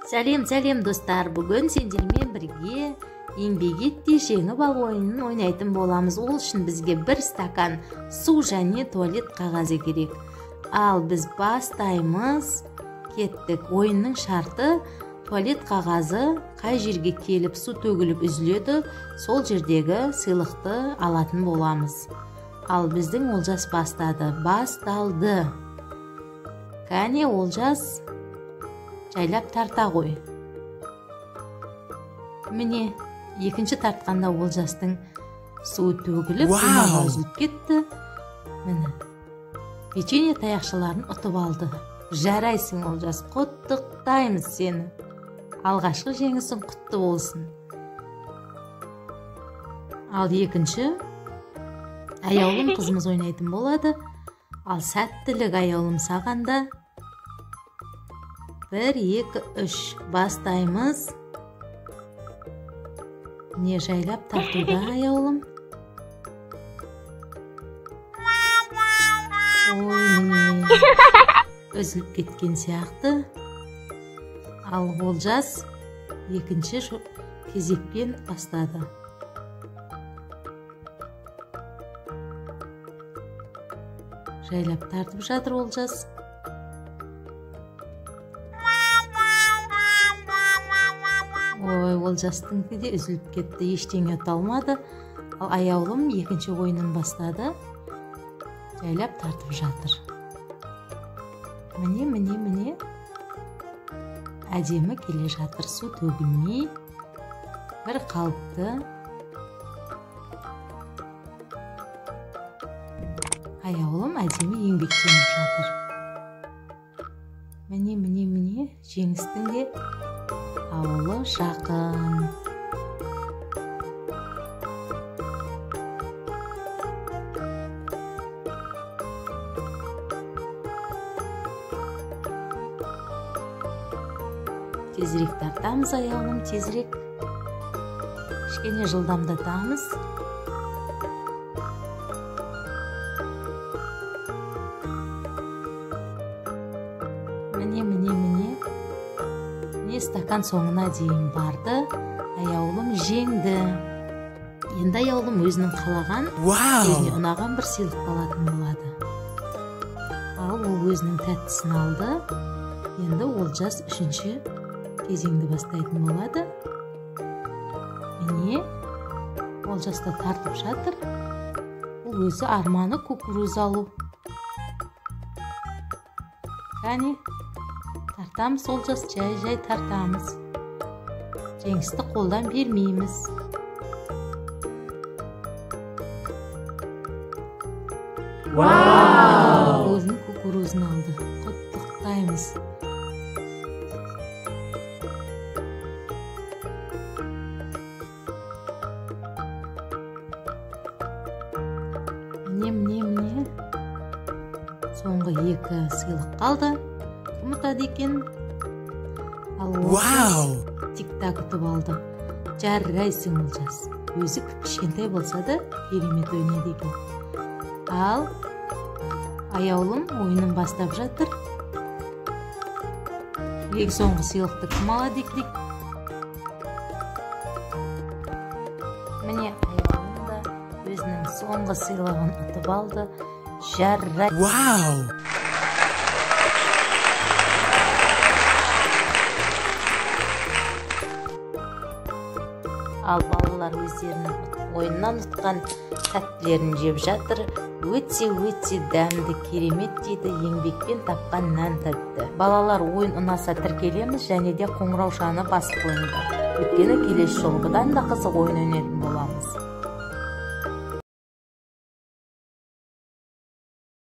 Сәлем достар, бүгін сендермен бірге еңбек етте жеңіп ал ойынын ойнайтын боламыз. Ол үшін бізге бір стакан су және туалет қағазы керек. Ал біз бастаймыз. Кеттік. Ойынның шарты: туалет қағазы қай жерге келіп су төгіліп үзіледі, сол жердегі сыйлықты алатын боламыз. Ал біздің Олжас басталды. Кәне, Олжас, жайлап тарта ғой. Міне, екінші тартқанда Олжастың су төгіліп, суға үзіліп кетті. Міне, печенье таяқшаларын ұтып алды. Жарайсың, Олжас, құттықтаймыз сені. Алғашқы жеңісің құтты болсын. Ал екінші аяулым қызымыз ойнайтын болады. Ал сәттілік аяулым сағанда. 1, 2, 3 бастаймыз. Не жайлап тартуда аяулым. Ой, міне үзіліп кеткен сияқты. Ал Олжас екінші кезекпен бастады. Жайлап тартып жатыр Олжас. Ой, Олжастың де үзіліп кетті, ештеңе ұта алмады. Ал аяулым екінші ойынын бастады. Жайлап тартып жатыр. Міне. Әдемі келе жатыр, су төгілмей, бір қалыпты. Аяулым әдемі еңбектеніп жатыр. Міне, жеңістің де ауылы жақын. Тезірек тартамыз аяулым, тезірек. Кішкене жылдамдатамыз. Міне. Стакан соңына дейін барды. Аяулым жеңді. Енді аяулым өзінің қалаған, өзіне ұнаған бір сыйлық алатын болады. Ал ол өзінің тәттісін алды. Енді Олжас үшінші кезеңді бастайтын болады. Міне, Олжас та тартып жатыр. Ол өзі арманы кукуруз алу. Кәне, тартамыз Олжас, жай тартамыз. Жеңісті қолдан бермейміз. Өзінің кукурузын алды. Құттықтаймыз. Міне. Соңғы екі сыйлық қалды. Кім ұтады екен? Тик-так ұтып алды. Жарайсың Олжас. Өзі кішкентай болса да керемет ойнайды екен. Ал аяулым ойынын бастап жатыр. Ең соңғы сыйлықты кім алады екен? Міне, аяулым да өзінің соңғы сыйлығын ұтып алды. Жарай. Ал балалар өздерінің ойыннан ұтқан тәттілерін жеп жатыр. Өте дәмді, керемет дейді, еңбекпен тапқан нан тәтті. Балалар, ойын ұнаса тіркелеміз және де қоңыраушаны басып қойыңдар. Өйткені келесі жолы бұдан да қызық ойын ойнайтын боламыз.